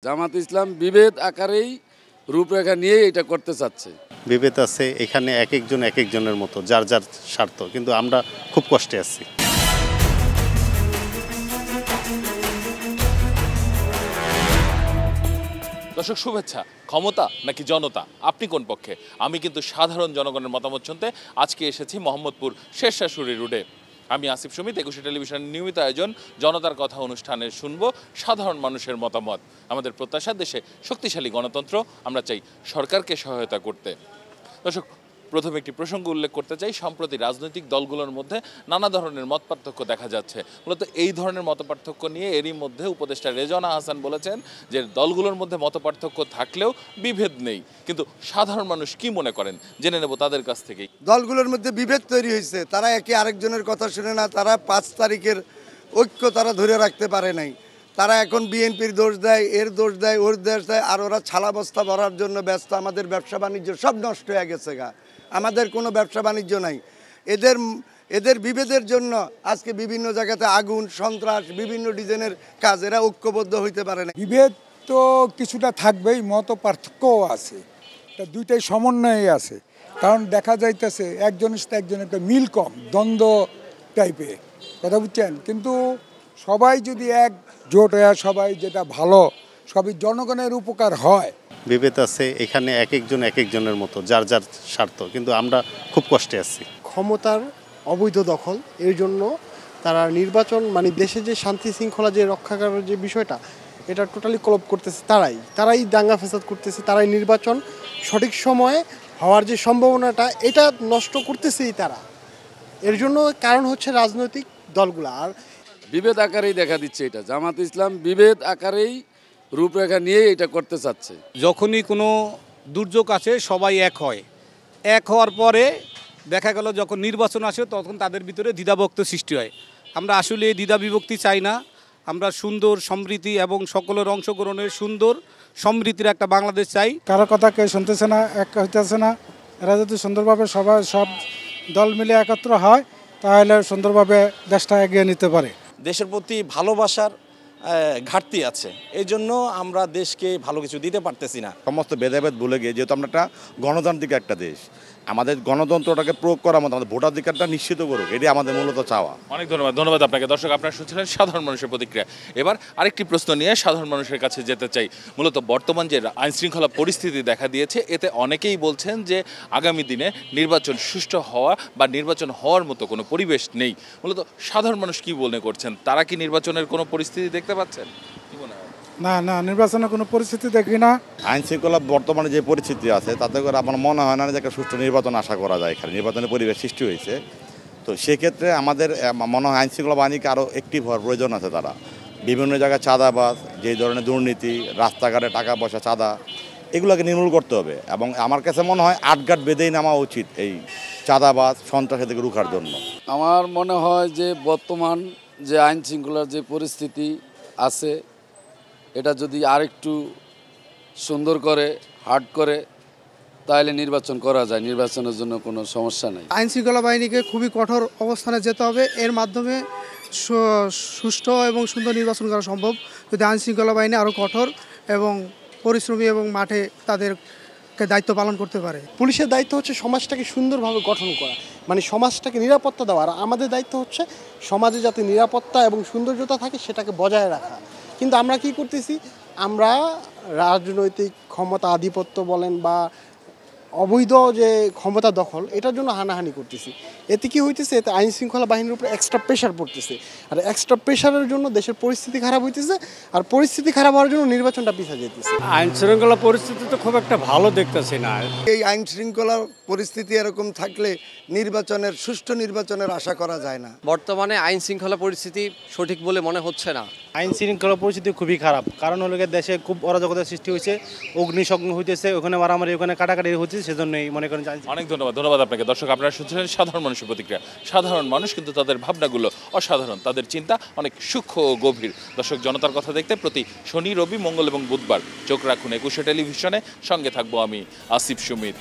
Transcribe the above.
জামাত ইসলাম বিভেদ আকারেই রূপরেখা নিয়ে এটা করতে চাচ্ছে। বিভেদ আছে এখানে, এক একজন এক একজনের মতো, যার যার স্বার্থ, কিন্তু আমরা খুব কষ্টে আছি। দর্শক শুভেচ্ছা। ক্ষমতা নাকি জনতা, আপনি কোন পক্ষে? আমি কিন্তু সাধারণ জনগণের মতামত শুনতে আজকে এসেছি মোহাম্মদপুর শেরশাশুড়ি রোডে। আমি আসিফ সুমিত, একুশে টেলিভিশনের নিয়মিত আয়োজন জনতার কথা অনুষ্ঠানে শুনবো সাধারণ মানুষের মতামত। আমাদের প্রত্যাশা, দেশে শক্তিশালী গণতন্ত্র, আমরা চাই সরকারকে সহায়তা করতে। দর্শক, প্রথমে একটি প্রসঙ্গ উল্লেখ করতে চাই। সম্প্রতি রাজনৈতিক দলগুলোর মধ্যে নানা ধরনের মত পার্থক্য দেখা যাচ্ছে। মূলত এই ধরনের মত পার্থক্য নিয়ে এরই মধ্যে উপদেষ্টা রেজওয়ানা হাসান বলেছেন যে দলগুলোর মধ্যে মত পার্থক্য থাকলেও বিভেদ নেই। কিন্তু সাধারণ মানুষ কি মনে করেন জেনে নেব তাদের কাছ থেকেই। দলগুলোর মধ্যে বিভেদ তৈরি হয়েছে, তারা একে আরেকজনের কথা শুনে না, তারা 5 তারিখের ঐক্য তারা ধরে রাখতে পারে নাই। তারা এখন বিএনপির দোষ দেয়, এর দোষ দেয়, ওর দোষ দেয়, আর ওরা ছালা বস্তা ভরার জন্য ব্যস্ত। আমাদের ব্যবসা বাণিজ্য সব নষ্ট হয়ে গেছে গা, আমাদের কোনো ব্যবসা বাণিজ্য নাই। এদের বিভেদের জন্য আজকে বিভিন্ন জায়গাতে আগুন, সন্ত্রাস, বিভিন্ন ডিজাইনের কাজ, এরা ঐক্যবদ্ধ হইতে পারে না। বিভেদ তো কিছুটা থাকবেই, মত পার্থক্যও আছে, দুইটাই সমন্বয়ে আছে। কারণ দেখা যাইতেছে একজনের সাথে একজন একটা মিল কম, দ্বন্দ্ব টাইপের কথা বুঝছেন। কিন্তু সবাই যদি একজোট হয়ে সবাই যেটা ভালো, সবই জনগণের উপকার হয়। বিভেদ আছে এখানে, এক একজন এক একজনের মতো, যার যার স্বার্থ, কিন্তু আমরা খুব কষ্টে আছি। ক্ষমতার অবৈধ দখল, এর জন্য তারা নির্বাচন মানে দেশে যে শান্তি শৃঙ্খলা যে রক্ষা করার যে বিষয়টা, এটা টোটালি কলপ করতেছে। তারাই দাঙ্গা ফেসাদ করতেছে, তারাই নির্বাচন সঠিক সময়ে হওয়ার যে সম্ভাবনাটা, এটা নষ্ট করতেছেই তারা। এর জন্য কারণ হচ্ছে রাজনৈতিক দলগুলা। আর বিভেদ আকারেই দেখা দিচ্ছে এটা। জামাত ইসলাম বিভেদ আকারেই রূপরেখা নিয়ে এটা করতে চাচ্ছে। যখনই কোনো দুর্যোগ আসে সবাই এক হয়, এক হওয়ার পরে দেখা গেল যখন নির্বাচন আসে তখন তাদের ভিতরে দ্বিধাবিভক্তি সৃষ্টি হয়। আমরা আসলে এই দ্বিধা বিভক্তি চাই না। আমরা সুন্দর সমৃদ্ধি এবং সকলের অংশগ্রহণের সুন্দর সমৃদ্ধির একটা বাংলাদেশ চাই। কারো কথা কেউ শুনতেছে না, এক হইতেছে না। এরা যদি সুন্দরভাবে সব দল মিলে একত্র হয় তাহলে সুন্দরভাবে দেশটা এগিয়ে নিতে পারে। দেশের প্রতি ভালোবাসার ঘাটতি আছে, এই জন্য আমরা দেশকে ভালো কিছু দিতে পারতেছি না। সমস্ত ভেদাভেদ ভুলে গিয়ে, যেহেতু আমরা একটা গণতান্ত্রিক একটা দেশ, আমাদের গণতন্ত্রটাকে প্রয়োগ করার মতো আমাদের ভোটাধিকারটা নিশ্চিত করুক, এটি আমাদের মূলত চাওয়া। অনেক ধন্যবাদ আপনাকে। দর্শক, আপনারা শুনছিলেন সাধারণ মানুষের প্রতিক্রিয়া। এবার আরেকটি প্রশ্ন নিয়ে সাধারণ মানুষের কাছে যেতে চাই। মূলত বর্তমান যে আইনশৃঙ্খলা পরিস্থিতি দেখা দিয়েছে, এতে অনেকেই বলছেন যে আগামী দিনে নির্বাচন সুষ্ঠু হওয়া বা নির্বাচন হওয়ার মতো কোনো পরিবেশ নেই। মূলত সাধারণ মানুষ কি মনে করছেন? তারা কি নির্বাচনের কোনো পরিস্থিতি দেখতে পাচ্ছেন? না, নির্বাচনের কোনো পরিস্থিতি দেখি না। আইন শৃঙ্খলা বর্তমানে যে পরিস্থিতি আছে তাতে করে আমার মনে হয় না যে একটা সুষ্ঠু নির্বাচন আশা করা যায়। এখানে নির্বাচনের পরিবেশ সৃষ্টি হয়েছে, তো সেক্ষেত্রে আমাদের মনে হয় আইন শৃঙ্খলা বাহিনীকে আরও অ্যাক্টিভ হওয়ার প্রয়োজন আছে। তারা বিভিন্ন জায়গায় চাঁদাবাজ, যেই ধরনের দুর্নীতি, রাস্তাঘাটে টাকা পয়সা চাঁদা, এগুলোকে নির্মূল করতে হবে। এবং আমার কাছে মনে হয় আটঘাট বেঁধেই নামা উচিত এই চাঁদাবাজ সন্ত্রাস থেকে রুখার জন্য। আমার মনে হয় যে বর্তমান যে আইন শৃঙ্খলার যে পরিস্থিতি আছে, এটা যদি আরেকটু সুন্দর করে হার্ড করে তাহলে নির্বাচন করা যায়। নির্বাচনের জন্য কোনো সমস্যা নেই। আইন শৃঙ্খলা বাহিনীকে খুবই কঠোর অবস্থানে যেতে হবে। এর মাধ্যমে সুষ্ঠু এবং সুন্দর নির্বাচন করা সম্ভব যদি আইন শৃঙ্খলা বাহিনী আরও কঠোর এবং পরিশ্রমী এবং মাঠে তাদেরকে দায়িত্ব পালন করতে পারে। পুলিশের দায়িত্ব হচ্ছে সমাজটাকে সুন্দরভাবে গঠন করা, মানে সমাজটাকে নিরাপত্তা দেওয়া। আর আমাদের দায়িত্ব হচ্ছে সমাজে যাতে নিরাপত্তা এবং সৌন্দর্যতা থাকে সেটাকে বজায় রাখা। কিন্তু আমরা কি করতেছি? আমরা রাজনৈতিক ক্ষমতা আধিপত্য বলেন বা অবৈধ যে ক্ষমতা দখল, এটার জন্য হানাহানি করতেছি। এতে কি হইতেছে? এতে আইন শৃঙ্খলা বাহিনীর উপরে এক্সট্রা প্রেশার পড়তেছে, আর এক্সট্রা প্রেশারের জন্য দেশের পরিস্থিতি খারাপ হইতেছে, আর পরিস্থিতি খারাপ হওয়ার জন্য নির্বাচনটা পিছিয়ে যেতেছে। আইন শৃঙ্খলা পরিস্থিতি তো খুব একটা ভালো দেখতেছি না। এই আইন শৃঙ্খলা পরিস্থিতি এরকম থাকলে সুষ্ঠু নির্বাচনের আশা করা যায় না। বর্তমানে আইন শৃঙ্খলা পরিস্থিতি সঠিক বলে মনে হচ্ছে না। আইন শৃঙ্খলা পরিস্থিতি খুবই খারাপ, কারণ হলো দেশে খুব অরাজকতার সৃষ্টি হয়েছে, অগ্নিশগ্ন হইতেছে, ওখানে মারামারি, ওখানে কাটাকাটি হচ্ছে, সেজন্যই মনে করেন। অনেক ধন্যবাদ আপনাকে। দর্শক, আপনারা শুনছিলেন সাধারণ মানুষের প্রতিক্রিয়া। সাধারণ মানুষ কিন্তু তাদের ভাবনাগুলো অসাধারণ, তাদের চিন্তা অনেক সূক্ষ্ম ও গভীর। দর্শক, জনতার কথা দেখতে প্রতি শনি, রবি, মঙ্গল এবং বুধবার চোখ রাখুন একুশে টেলিভিশনে। সঙ্গে থাকবো আমি আসিফ সুমিত।